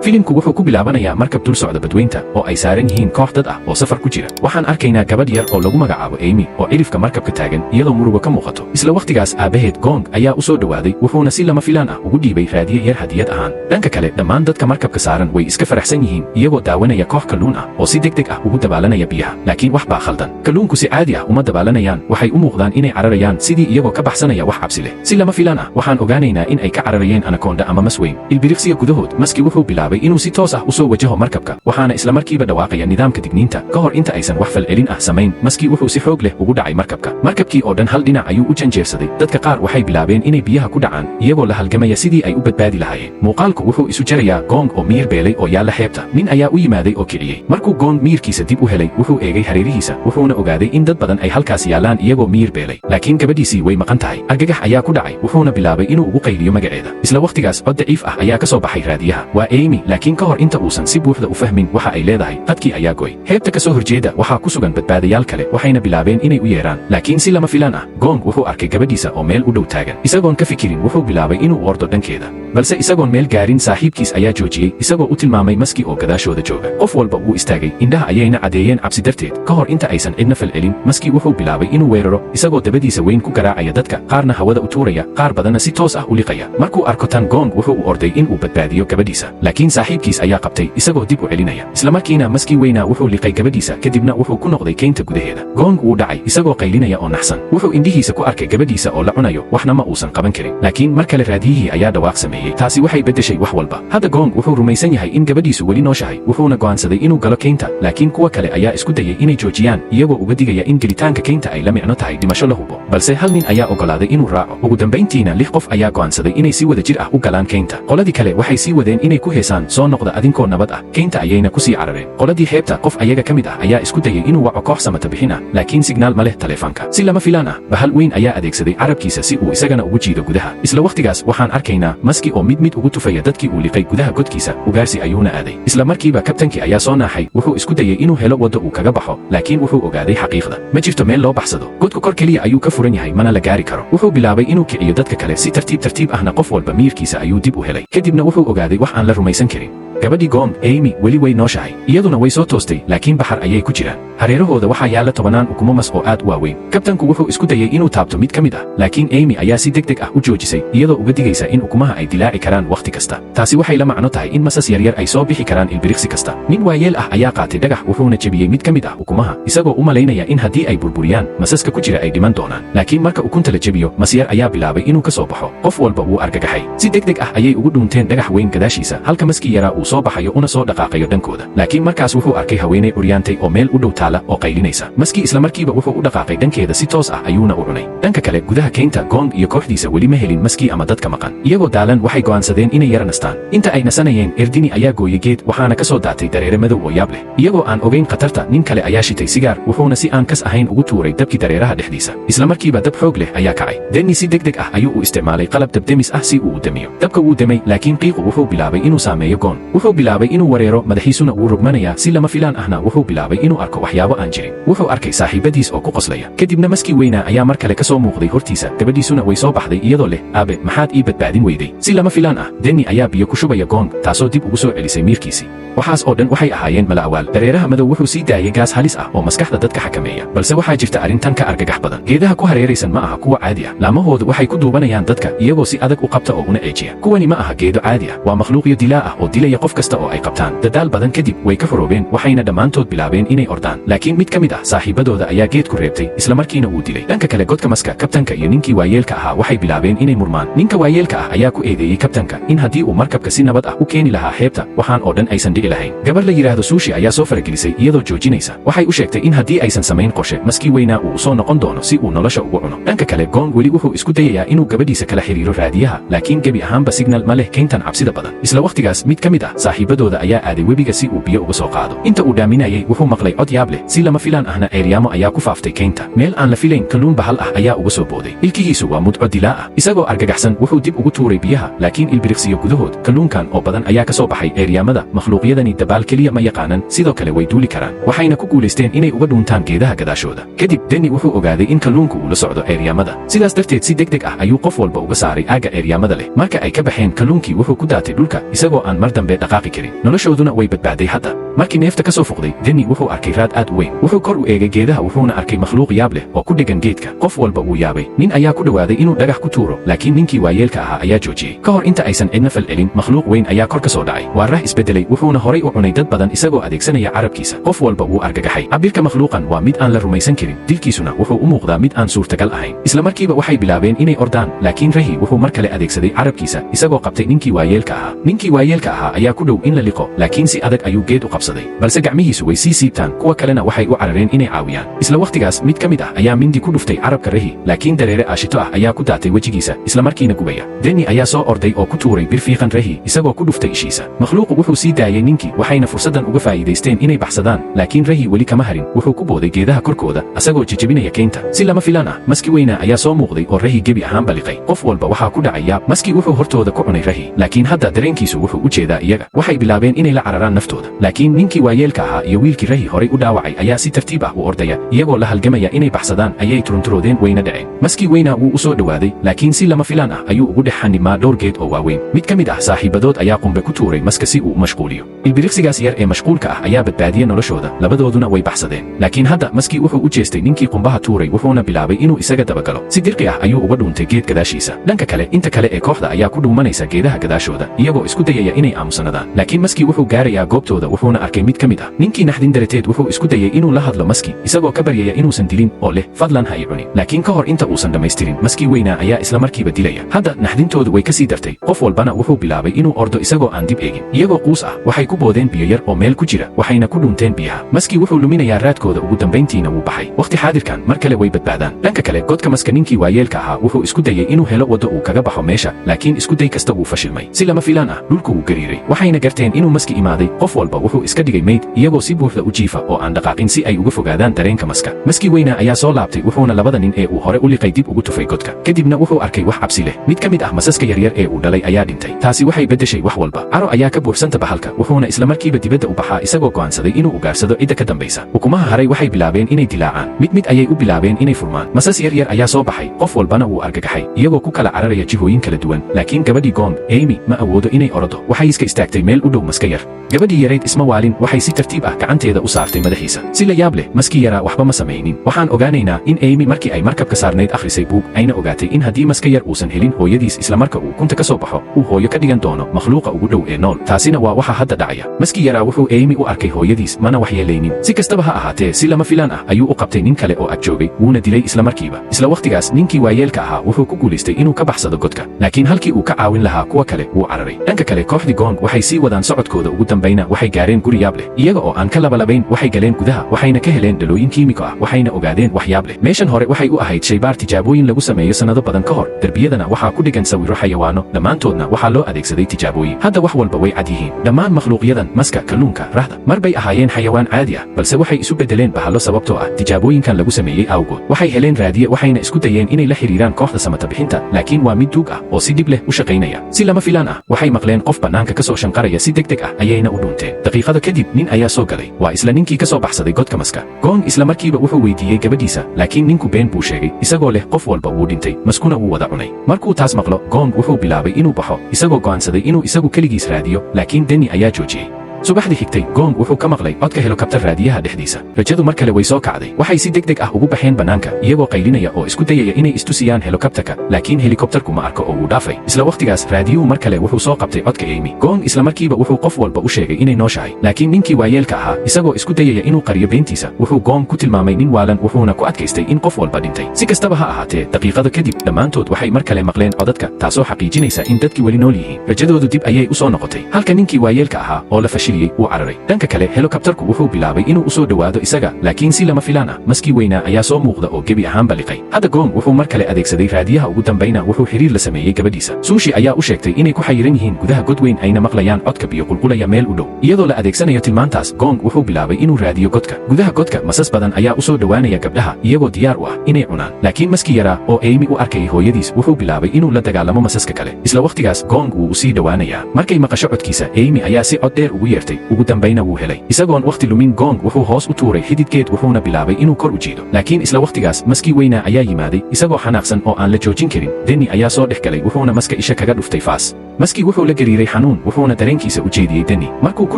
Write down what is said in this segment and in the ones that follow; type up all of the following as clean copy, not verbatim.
filimku wuxuu ku bilaabanayaa markab dul socda badweynta oo ay saaran yihiin koox dad ah oo safar ku jira. waxaan arkaynaa gabadh yar oo lagu magacaabo Amy oo cirifka markabka taagan iyadoo murugo ka muuqato. isla waqtigaas aabaheed Gong ayaa u soo dhawaaday wuxuuna si lama filaan ah ugu dhiibay raadiye yar hadiyad ahaan. dhanka kale dhammaan dadka markabka saaran way iska faraxsan yihiin iyagoo daawanaya koox kalluun ah oo si degdeg ah ugu dabaalanaya biyaha. laakiin wax baa khaldan. kalluunku si caadi ah uma dabaalanayaan, waxay u muuqdaan inay cararayaan sidii iyagoo ka baxsanaya wax cabsi leh. si lama filaan ah waxaan ogaanaynaa in ay ka cararayeen anaconda ama mas weyn. ilbiriqsiga gudahood maski wuxuu bilaabay inuu si toos ah u soo wajaho markabka, waxaana isla markiiba dhawaaqaya nidaamka digniinta ka hor inta aysan wax falcelin ah samayn. maski wuxuu si xoog leh ugu dhacay markabka. markabkii oo dhan hal dhinac ayuu u janjeersaday. dadka qaar waxay bilaabeen inay biyaha ku dhacaan iyagoo la halgamaya sidii ay u badbaadi lahaayeen. muuqaalku wuxuu isu jarayaa Gong oo miyir beelay oo yaalla xeebta. nin ayaa u yimaaday oo kiciyey. markuu Gong miyirkiisa dib u helay wuxuu eegay hareerihiisa wuxuuna ogaaday in dad badan ay halkaas yaallaan iyagoo miyir beelay. laakiin gabadhiisii way maqan tahay. argagax ayaa ku dhacay wuxuuna bilaabay inuu ugu qayliyo magaceeda. isla waqtigaas cod daciif ah ayaa ka soo baxay raadiyaha. waa Amy, laakiin ka hor inta uusan si buuxda u fahmin waxa ay leedahay qadkii ayaa goy. heebta ka soo horjeeda waxaa ku sugan badbaadayaal kale waxayna bilaabeen inay u yeeraan. laakiin si lama filaan ah Gong wuxuu arkay gabadhiisa oo meel u dhow taagan. isagoon ka fikirin wuxuu bilaabay inuu ordo dhankeeda, balse isagoon meel gaarin saaxiibkiis ayaa joojiyey isagoo u tilmaamay maski oo gadaashooda jooga. qof walba wuu istaagay, indhaha ayayna cadeeyeen cabsi darteed. ka hor inta aysan cidna falcelin maski wuxuu bilaabay inuu weeraro isagoo dabadiisa weyn ku garaacaya dadka, qaarna hawada u tuuraya, qaar badanna si toos ah u liqaya. markuu arko tan Gong wuxuu u orday inuu badbaadiyo gabadhiisa, laakiin saaxiibkiis ayaa qabtay isagoo dib u celinaya. isla markiina maskii weynaa wuxuu liqay gabadhiisa kadibna wuxuu ku noqday keynta gudaheeda. Gong wuu dhacay isagoo qaylinaya oo naxsan. wuxuu indhihiisa ku arkay gabadhiisa oo la cunayo, waxna ma uusan qaban karin. laakiin mar kale raadiyihii ayaa dhawaaq sameeyey. taasi waxay beddeshay wax walba. hadda Gong wuxuu rumaysan yahay in gabadhiisu weli nooshahay, wuxuuna go'aansaday inuu galo keynta. laakiin kuwa kale ayaa isku dayay inay joojiyaan iyagoo uga digaya in gelitaanka keynta ay la micno tahay dhimasho la hubo. balse hal nin ayaa ogolaaday inuu raaco. ugu dambayntiina 6 qof ayaa go'aansaday inay si wada jir ah u galaan keynta. qoladii kale waxay sii wadeen inay ku heesaan soo noqda adinkoo nabad ah. keynta ayayna ku sii carareen. qoladii xeebta qof ayaga ka mid ah ayaa isku dayay inuu waco koox samata bixin ah, laakiin signaal ma leh taleefanka. si lama filaan ah bahal weyn ayaa adeegsaday carabkiisa si uu isagana ugu jiido gudaha. isla waqtigaas waxaan arkaynaa maski oo mid ugu tufaya dadkii uu liqay gudaha godkiisa. ugaarsi ayuuna aaday. isla markiiba kabtankii ayaa soo naaxay. wuxuu isku dayay inuu helo waddo uu kaga baxo, laakiin wuxuu ogaaday xaqiiqda. ma jirto meel loo baxsado. godku kor keliya ayuu ka furan yahay, mana la gaari karo. wuxuu bilaabay inuu kiciyo dadka kale si tartiib ahna qof walba miyirkiisa ayuu dib u helay. kadibna wuxuu ogaaday wax aan la rumaysan karin. gabadhii Gong, Amy, weli way nooshahay. iyaduna way soo toostay, laakiin baxar ayay ku jiraan. hareerahooda waxaa yaalla 10 ukumo mas oo aad u waaweyn. kabtanku wuxuu isku dayay inuu taabto mid ka mid ah, laakiin Amy ayaa si degdeg ah u joojisay iyadoo uga digaysa in ukumaha ay dilaaci karaan wakhti kasta. taasi waxay la macno tahay in masas yaryar ay soo bixi karaan ilbiriqsi kasta. nin waayeel ah ayaa qaatay dhagax wuxuuna jebiyey mid ka mid ah ukumaha, isagoo u malaynaya in haddii ay burburiyaan masaska ku jira ay dhiman doonaan. laakiin marka ukunta la jebiyo, masyar ayaa bilaabay inuu ka soo baxo. qof walba wuu argagaxay. si degdeg ah ayay ugu dhuunteen dhagax weyn gadaashiisa, halka maskii yaraa uu soo baxayo una soo dhaqaaqayo dhankooda. laakiin markaas wuxuu arkay haweeney uryaantay oo meel u dhow taala oo qaylinaysa. maskii isla markiiba wuxuu u dhaqaaqay dhankeeda si toos ah ayuuna u cunay. dhanka kale gudaha keynta Gong iyo kooxdiisa weli ma helin maskii ama dadka maqan. iyagoo daalan waxay go'aansadeen inay yara nastaan. inta ay nasanayeen Erdini ayaa gooyey geed, waxaana ka soo daatay dareere madow oo yaab leh. iyagoo aan ogayn khatarta, nin kale ayaa shitay sigaar wuxuuna si aan kas ahayn ugu tuuray dabkii dareeraha dhexdiisa. isla markiiba dab xoog leh ayaa kacay. Denni si degdeg ah ayuu u isticmaalay qalab dabdemis ah si uu u damiyo. dabka wuu damay, laakiin qiiqu wuxuu bilaabay inuu saameeyo Gong. wuxuu bilaabay inuu wareero, madaxiisuna wuu rogmanayaa. si lama filaan ahna wuxuu bilaabay inuu arko waxyaabo aan jirin. wuxuu arkay saaxiibadiis oo ku qoslaya. kadibna maskii weynaa ayaa mar kale ka soo muuqday hortiisa. gabadhiisuna way soo baxday iyadoo leh, aabe maxaad ii badbaadin weyday. si lama filaan ah Denni ayaa biyo ku shubaya Gong, taasoo dib ugu soo celisay miirkiisii. waxaas oo dhan waxay ahaayeen mala'awaal. dareeraha madow wuxuu sii daayay gaas halis ah oo maskaxda dadka xakameeya. balse waxaa jirta arrintan ka argagax badan. geedaha ku hareeraysan ma aha kuwa caadi ah. laamahoodu waxay ku duubanayaan dadka iyagoo si adag u qabta oo una ceejiya. kuwani ma aha geedo caadi ah, waa makhluuqyo dilaa ah oo dilaya qof kasta oo ay qabtaan. dadaal badan kadib way ka foroobeen, waxayna dhammaantood bilaabeen inay ordaan. laakiin mid ka mid ah saaxiibadooda ayaa geedku reebtay, isla markiina wuu dilay. dhanka kale godka maska, kabtanka iyo ninkii waayeelka ahaa waxay bilaabeen inay murmaan. ninka waayeelka ah ayaa ku eedeeyey kabtanka in haddii uu markabka si nabad ah u keeni lahaa xeebta, waxaan oo dhan aysan dhici lahayn. gabar la yidhaahdo Sushi ayaa soo faragelisay iyadoo joojinaysa. waxay u sheegtay in haddii aysan samayn qorshe, maskii weynaa uu soo noqon doono si uu nolosha ugu cuno. dhanka kale Gong weli wuxuu isku dayayaa inuu gabadhiisa kala xiriiro raadiyaha, laakiin gebi ahaanba signal ma leh keyntan cabsida badan. isla waqtigaas mid ka mid ah saaxiibadooda ayaa aaday webiga si uu biyo uga soo qaado. inta uu dhaaminayay wuxuu maqlay cod yaab leh leh si lama filaan ahna ceeryaamo ayaa ku faaftay keynta meel aan la filayn kalluun bahal ah ayaa uga soo booday ilkihiisu waa mudco dilaa ah isagoo argagaxsan wuxuu dib ugu tuuray biyaha laakiin ilbiriqsiyo gudahood kalluunkan oo badan ayaa ka soo baxay ceeryaamada makhluuqyadani dabaal keliya ma yaqaanan sidoo kale way duuli karaan waxayna ku guulaysteen inay uga dhuuntaan geedaha gadaashooda kadib Denny wuxuu ogaaday in kalluunku uu la socdo ceeryaamada sidaas darteed si degdeg ah ayuu qof walba uga saaray aagga ceeryaamada leh marka ay ka baxeen kalluunkii wuxuu ku daatay dhulka isagoo aan mar dambe dhaqaaqi karin noloshooduna way badbaaday hadda markii neefta ka soo fuqday Denny wuxuu arkay raad aad u weyn wuxuu kor u eegay geedaha wuxuuna arkay makhluuq yaab leh oo ku dhegan geedka qof walba wuu yaabay nin ayaa ku dhawaaday inuu dhagax ku tuuro laakiin ninkii waayeelka ahaa ayaa joojiyey ka hor inta aysan cidna falcelin makhluuq weyn ayaa kor ka soo dhacay waa rah isbedelay wuxuuna horay u cunay dad badan isagoo adeegsanaya carabkiisa qof walba wuu argagaxay cabirka makhluuqan waa mid aan la rumaysan karin dilkiisuna wuxuu u muuqdaa mid aan suurtagal ahayn isla markiiba waxay bilaabeen inay ordaan laakiin rahi wuxuu mar kale adeegsaday carabkiisa isagoo qabtay ninkii waayeelka ahaa ayaa ku dhow in la liqo laakiin si adag ayuu geed u qabsaday balse gacmihiisu way sii siibtaan kuwa kalena waxay u carareen inay caawiyaan isla wakhtigaas mid ka mid ah ayaa mindi ku dhuftay carabka rahi laakiin dareere aashito ah ayaa ku daatay wejigiisa isla markiina gubaya Denny ayaa soo orday oo ku tuuray bir fiiqan rahi isagoo ku dhuftay ishiisa makhluuqu wuxuu sii daayay ninkii waxayna fursaddan uga faa'iidaysteen inay baxsadaan laakiin rahi weli kama harin wuxuu ku booday geedaha korkooda asagoo jejebinaya keynta si lama filaan ah maski weyna ayaa soo muuqday oo rahi gebi ahaan baliqay qof walba waxaa ku dhacaya maski wuxuu hortooda ku cunay rahi laakiin hadda dareenkiisu wuxuu u jeedaa iyaga waxay bilaabeen inay la cararaan naftooda laakiin ninkii waayeelka ahaa iyo wiilkii rahi horay u dhaawacay ayaa si tartiib ah u ordaya iyagoo la halgamaya inay baxsadaan ayay turunturoodeen wayna dhaceen maski weyna wuu u soo dhowaaday laakiin si lama filaan ah ayuu ugu dhex xanimaa dhowr geed oo waaweyn mid ka mid ah saaxiibadood ayaa qumbe ku tuuray maska si uu u mashquuliyo ilbiriqsigaas yar ee mashquulka ah ayaa badbaadiya noloshooda labadooduna way baxsadeen laakiin hadda maski wuxuu u jeestay ninkii qumbaha tuuray wuxuuna bilaabay inuu isaga dabagalo si dirqi ah ayuu uga dhuuntay geed gadaashiisa dhanka kale inta kale ee kooxda ayaa ku dhuumanaysa geedaha gadaashooda iyagoo isku dayaya inay aamusanadaan laakiin maski wuxuu gaarayaa goobtooda wuxuuna arkay mid ka mid ah ninkii naxdin darateed wuxuu isku dayay inuu la hadlo maski isagoo ka baryaya inuusan dilin oo leh fadlan ha i cunin laakiin ka hor inta uusan dhammaystirin maskii weynaa ayaa isla markiiba dilaya hadda naxdintoodu way ka sii dartay qof walbana wuxuu bilaabay inuu ordo isagoo aan dib eegin iyagoo quus ah waxay ku boodeen biyo yar oo meel ku jira waxayna ku dhunteen biyaha maskii wuxuu luminayaa raadkooda ugu dambayntiina wuu baxay wakhti xaadirkan mar kale way badbaadaan dhanka kale godka maska ninkii waayeelka ahaa wuxuu isku dayay inuu helo waddo uu kaga baxo meesha laakiin isku day kasta wuu fashilmay si lama filaan ah dhulku wuu gariiray waxayna garteen inuu maski imaaday qof walba wuxuu iska dhigay meyd iyagoo si buuxda u jiifa oo aan dhaqaaqin si ay uga fogaadaan dareenka maska maskii weyna ayaa soo laabtay wuxuuna labada nin ee uu hore u liqay dib ugu tufay godka kadibna wuxuu arkay wax cabsi leh mid ka mid ah masaska yaryar ee uu dhalay ayaa dhintay taasi waxay beddeshay wax walba caro ayaa ka buuxsanta bahalka wuxuuna isla markiiba dibadda u baxaa isagoo go'aansaday inuu ugaarsado cidda ka dambaysa ukumaha haray waxay bilaabeen inay dilaacaan mid ayay u bilaabeen inay furmaan masas yaryar ayaa soo baxay qof walbana wuu argagaxay iyagoo ku kala cararaya jihooyin kala duwan laakiin gabadhii Gong Amy ma awoodo inay orodo waxay iska istaagtay meel u dhow maska yar gabadhii yarayd isma waalin waxay si tartiib ah gacanteeda u saartay madaxiisa si la yaab leh maskii yaraa waxba ma samaynin waxaan ogaanaynaa in Amy markii ay markabka saarnayd akhrisay buug ayna ogaatay in haddii maska yar uusan helin hooyadiis isla marka uu kunta ka soo baxo uu hooyo ka dhigan doono makhluuqa ugu dhow ee nool taasina waa waxa hadda dhacaya maskii yaraa wuxuu Amy u arkay hooyadiis mana waxyeelaynin si kastaba ha ahaatee si lama filaan ah ayuu u qabtay nin kale oo ag joogay wuuna dilay isla markiiba isla wakhtigaas ninkii waayeelka ahaa wuxuu ku guulaystay inuu ka baxsado godka laakiin halkii uu ka caawin lahaa kuwa kale wuu cararay dhanka kale kooxdii Gong waxay sii wadaan socodkooda ugu dambayna waxay gaareen guri yaab leh iyaga oo aan ka labalabayn waxay galeen gudaha waxayna ka heleen dhalooyin kiimiko ah waxayna ogaadeen wax yaab leh meeshan hore waxay u ahayd shaybaar tijaabooyin lagu sameeyo sannado badan ka hor derbiyadana waxaa ku dhigan sawirro xayawaano dhammaantoodna waxaa loo adeegsaday tijaabooyin hadda wax walba way cad yihiin dhammaan makhluuqyadan maska kalluunka rahda mar bay ahaayeen xayawaan caadi ah balse waxay isu beddeleen bahallo sababtoo ah tijaabooyinkan lagu sameeyey awgood waxay heleen raadiye waxayna isku dayeen inay la xiriiraan kooxda samata bixinta laakiin waa mid duug ah oo si dhib leh u shaqaynaya si lama filaan ah waxay maqleen qof bannaanka ka soo shanqaraya si degdeg ah ayayna u dhunteen daqiiqado kadib nin ayaa soo galay waa isla ninkii ka soo baxsaday godka maska Gong isla markiiba wuxuu weydiiyey gabadhiisa laakiin ninku been buu sheegay isagoo leh qof walba wuu dhintay maskuna wuu wada cunay markuu taas maqlo Gong wuxuu bilaabay inuu baxo isagoo go'aansaday inuu isagu keligiis raadiyo laakiin Denny ayaa joojiyey subaxdii xigtay Gong wuxuu ka maqlay codka helikobtar raadiyaha dhexdiisa rajadu mar kale way soo kacday waxay si degdeg ah ugu baxeen bannaanka iyagoo qaylinaya oo isku dayaya inay istusiyaan helikobtarka laakiin helikobtarku ma arko oo wuu dhaafay isla wakhtigaas raadiyuhu mar kale wuxuu soo qabtay codka Amy Gong isla markiiba wuxuu qof walba u sheegay inay nooshahay laakiin ninkii waayeelka ahaa isagoo isku dayaya inuu qariyo beentiisa wuxuu Gong ku tilmaamay nin waalan wuxuuna ku adkaystay in qof walba dhintay si kastaba ha ahaatee daqiiqado kadib dhammaantood waxay mar kale maqleen codadka taasoo xaqiijinaysa in dadkii weli nool yihiin rajadoodu dib ayay u soo noqotay halka ninkii waayeelka ahaa oo la fashiliyey uu cararay dhanka kale helikobtarku wuxuu bilaabay inuu u soo dhowaado isaga laakiin si lama filaan ah maskii weynaa ayaa soo muuqda oo gebi ahaanba liqay hadda Gong wuxuu mar kale adeegsaday raadiyaha ugu dambayna wuxuu xiriir la sameeyey gabadhiisa Sushi ayaa u sheegtay inay ku xayiran yihiin gudaha god weyn ayna maqlayaan codka biyo qulqulaya meel u dhow iyadoo la adeegsanayo tilmaantaas Gong wuxuu bilaabay inuu raadiyo godka gudaha godka masas badan ayaa u soo dhowaanaya gabdhaha iyagoo diyaar u ah inay cunaan laakiin maskii yaraa oo Amy u arkay hooyadiis wuxuu bilaabay inuu la dagaalamo masaska kale isla waqtigaas Gong wuu sii dhowaanayaa markay maqasho codkiisa Amy ayaa si cod dheer ugu yeertay ugu dambayna wuu helay isagoon waqti lumin Gong wuxuu hoos u tuuray xididkeed wuxuuna bilaabay inuu kor u jiido laakiin isla waqtigaas maskii weynaa ayaa yimaaday isagoo xanaaqsan oo aan la joojin karin Denny ayaa soo dhex galay wuxuuna maska isha kaga dhuftay faas maskii wuxuu la gariiray xanuun wuxuuna dareenkiisa u jeediyey Denny markuu ku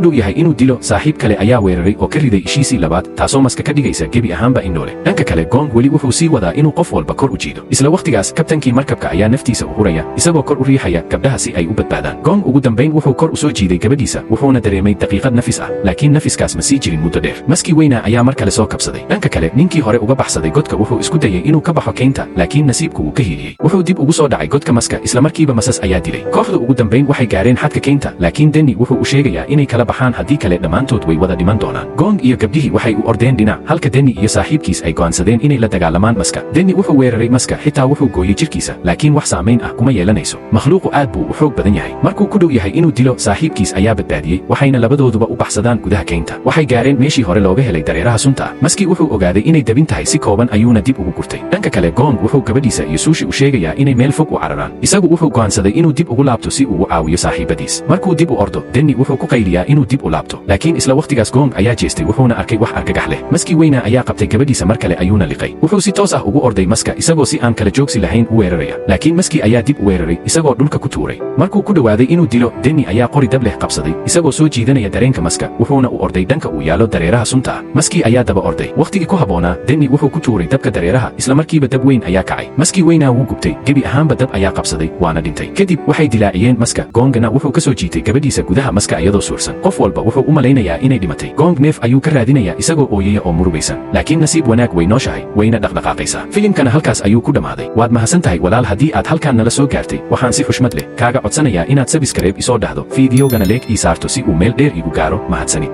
dhow yahay inuu dilo saaxiib kale ayaa weeraray oo ka riday ishiisii labaad taasoo maska ka dhigaysa gebi ahaanba indhoole dhanka kale Gong weli wuxuu sii wadaa inuu qof walba kor u jiido isla waqtigaas kabtankii markabka ayaa naftiisa u huraya isagoo kor u riixaya gabdhaha si ay u badbaadaan Gong ugu dambayn wuxuu kor u soo jiiday gabadhiisa wuxuuna dareemay daqiiqad nafis ah laakiin nafiskaas ma sii jirin muddo dheer maskii weynaa ayaa mar kale soo kabsaday dhanka kale ninkii hore uga baxsaday godka wuxuu isku dayay inuu ka baxo keynta laakiin nasiibku wuu ka hiiliyey wuxuu dib ugu soo dhacay godka maska isla markiiba masas ayaa dilay kooxda ugu dambayn waxay gaareen xadka keynta laakiin Denny wuxuu u sheegayaa inay kala baxaan haddii kale dhammaantood way wada dhiman doonaan Gong iyo gabdhihii waxay u ordeen dhinac halka Denny iyo saaxiibkiis ay go'aansadeen inay la dagaalamaan maska Denny wuxuu weeraray maska xitaa wuxuu gooyey jirkiisa laakiin wax saamayn ah kuma yeelanayso makhluuqu aad buu u xoog badan yahay markuu ku dhow yahay inuu dilo saaxiibkiis ayaa badbaadiyey waxayna labadooduba u baxsadaan gudaha keynta waxay gaareen meeshii hore looga helay dareeraha sunta ah maskii wuxuu ogaaday inay dabin tahay si kooban ayuuna dib ugu gurtay dhanka kale Gong wuxuu gabadhiisa iyo Sushi u sheegayaa inay meel fog u cararaan isagu wuxuu go'aansaday inuu dib ugu laabto si uu u caawiyo saaxiibadiis markuu dib u ordo Denny wuxuu ku qayliyaa inuu dib u laabto laakiin isla waqtigaas Gong ayaa jeestay wuxuuna arkay wax argagax leh maskii weynaa ayaa qabtay gabadhiisa mar kale ayuuna liqay wuxuu si toos ah ugu orday maska isagoo si aan kala joogsi lahayn u weeraraya laakiin maskii ayaa dib u weeraray isagoo dhulka ku tuuray markuu ku dhowaaday inuu dilo Denny ayaa qori dab leh qabsaday isagoo soo jiidanaya dareenka maska wuxuuna u orday dhanka uu yaalo dareeraha sunta ah maskii ayaa daba orday waqtigii ku habboonaa Denny wuxuu ku tuuray dabka dareeraha isla markiiba dab weyn ayaa kacay maskii weynaa wuu gubtay gebi ahaanba dab ayaa qabsaday waana dhintay kadib waxay dilaaciyeen maska Gongna wuxuu ka soo jiitay gabadhiisa gudaha maska iyadoo suursan qof walba wuxuu u malaynayaa inay dhimatay Gong neef ayuu ka raadinayaa isagoo ooyaya oo murugaysan laakiin nasiib wanaag way nooshahay wayna dhaqdhaqaaqaysaa filimkana halkaas ayuu ku dhammaaday waad mahadsan tahay walaal haddii aad halkaan nala soo gaartay waxaan si xushmad leh kaaga codsanayaa inaad sabskrayb isoo dhahdo fiidiyogana leeg ii saarto si uu meel dheer igu gaaro mahadsanid